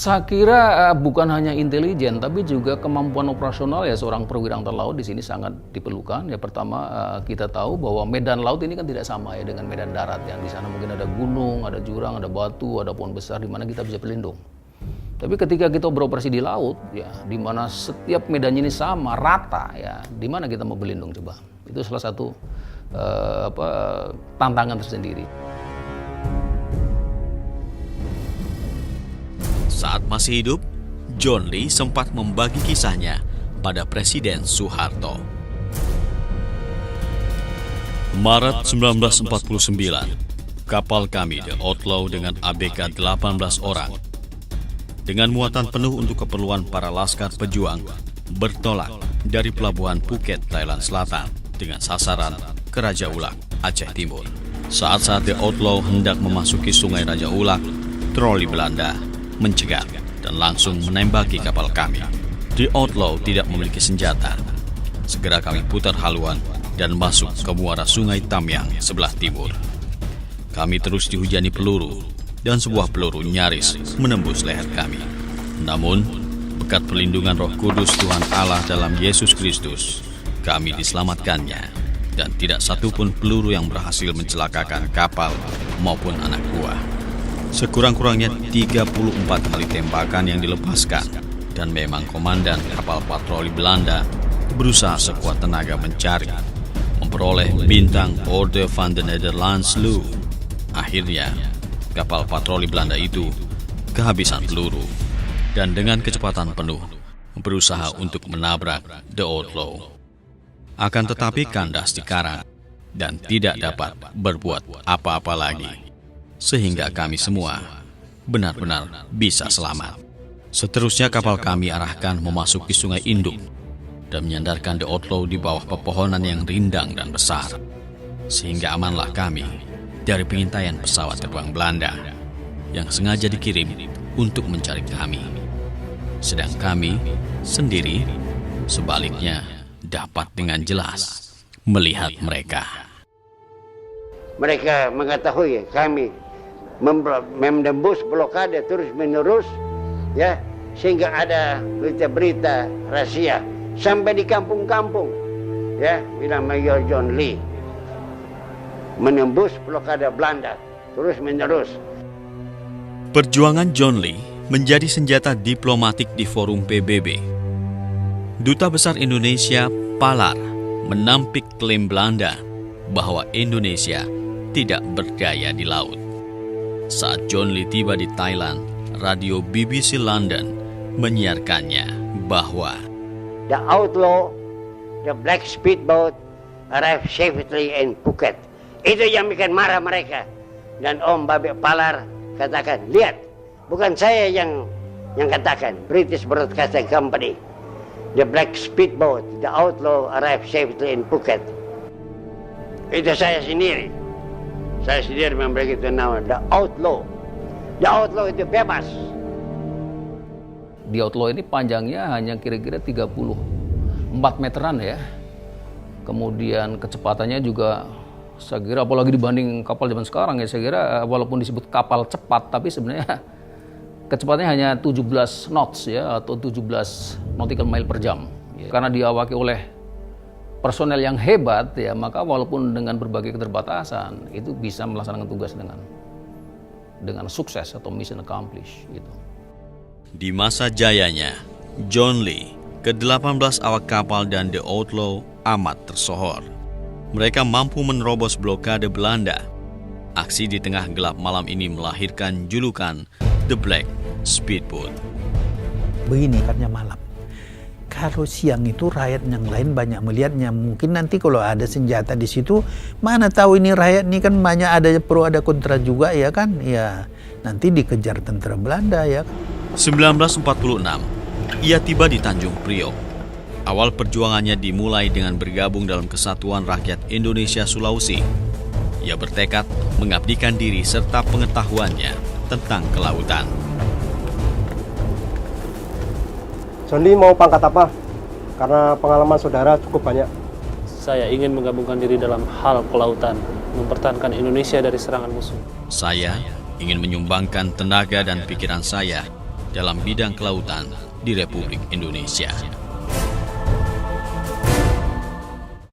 Saya kira bukan hanya intelijen, tapi juga kemampuan operasional ya seorang perwira angkatan laut di sini sangat diperlukan. Ya pertama kita tahu bahwa medan laut ini kan tidak sama ya dengan medan darat. Yang di sana mungkin ada gunung, ada jurang, ada batu, ada pohon besar di mana kita bisa berlindung. Tapi ketika kita beroperasi di laut, ya di mana setiap medannya ini sama, rata, ya di mana kita mau berlindung coba? Itu salah satu tantangan tersendiri. Saat masih hidup, John Lee sempat membagi kisahnya pada Presiden Soeharto. Maret 1949, kapal kami The Outlaw dengan ABK 18 orang dengan muatan penuh untuk keperluan para laskar pejuang bertolak dari pelabuhan Phuket, Thailand Selatan dengan sasaran ke Raja Ulak, Aceh Timur. Saat-saat The Outlaw hendak memasuki Sungai Raja Ulak, troli Belanda mencegat dan langsung menembaki kapal kami. The Outlaw tidak memiliki senjata. Segera kami putar haluan dan masuk ke muara Sungai Tamyang sebelah timur. Kami terus dihujani peluru dan sebuah peluru nyaris menembus leher kami. Namun, berkat perlindungan Roh Kudus Tuhan Allah dalam Yesus Kristus, kami diselamatkannya dan tidak satupun peluru yang berhasil mencelakakan kapal maupun anak buah. Sekurang-kurangnya 34 kali tembakan yang dilepaskan dan memang komandan kapal patroli Belanda berusaha sekuat tenaga mencari, memperoleh bintang Orde van de Nederlands Leeuw. Akhirnya, kapal patroli Belanda itu kehabisan peluru dan dengan kecepatan penuh berusaha untuk menabrak The Outlaw. Akan tetapi kandas di karang dan tidak dapat berbuat apa-apa lagi. Sehingga kami semua benar-benar bisa selamat. Seterusnya kapal kami arahkan memasuki Sungai Induk dan menyandarkan The Outlaw di bawah pepohonan yang rindang dan besar. Sehingga amanlah kami dari pengintaian pesawat terbang Belanda yang sengaja dikirim untuk mencari kami. Sedang kami sendiri sebaliknya dapat dengan jelas melihat mereka. Mereka mengetahui kami menembus blokade terus-menerus, ya, sehingga ada berita-berita rahasia sampai di kampung-kampung, ya, bilang Mayor John Lee menembus blokade Belanda terus-menerus. Perjuangan John Lee menjadi senjata diplomatik di forum PBB. Duta Besar Indonesia Palar menampik klaim Belanda bahwa Indonesia tidak berdaya di laut. Saat John Lee tiba di Thailand, radio BBC London menyiarkannya bahwa The Outlaw, the black speedboat, arrived safely in Phuket. Itu yang bikin marah mereka. Dan Om Babek Palar katakan, lihat, bukan saya yang katakan, British Broadcasting Company. The black speedboat, the Outlaw, arrived safely in Phuket. Itu saya sendiri. Saya sendiri memberi itu nama The Outlaw. The Outlaw itu bebas. The Outlaw ini panjangnya hanya kira-kira 34 meteran ya. Kemudian kecepatannya juga saya kira apalagi dibanding kapal zaman sekarang ya, saya kira walaupun disebut kapal cepat tapi sebenarnya kecepatannya hanya 17 knots ya, atau 17 nautical mile per jam. Ya. Karena diawaki oleh personel yang hebat ya, maka walaupun dengan berbagai keterbatasan itu bisa melaksanakan tugas dengan sukses atau mission accomplished gitu. Di masa jayanya, John Lee, ke-18 awak kapal dan The Outlaw amat tersohor. Mereka mampu menerobos blokade Belanda. Aksi di tengah gelap malam ini melahirkan julukan The Black Speedboat. Begini karena malam. Kalau siang itu rakyat yang lain banyak melihatnya. Mungkin nanti kalau ada senjata di situ, mana tahu ini rakyat ini kan banyak ada pro ada kontra juga ya kan. Ya nanti dikejar tentara Belanda ya. 1946, ia tiba di Tanjung Priok. Awal perjuangannya dimulai dengan bergabung dalam Kesatuan Rakyat Indonesia Sulawesi. Ia bertekad mengabdikan diri serta pengetahuannya tentang kelautan. John Lee mau pangkat apa? Karena pengalaman saudara cukup banyak. Saya ingin menggabungkan diri dalam hal kelautan, mempertahankan Indonesia dari serangan musuh. Saya ingin menyumbangkan tenaga dan pikiran saya dalam bidang kelautan di Republik Indonesia.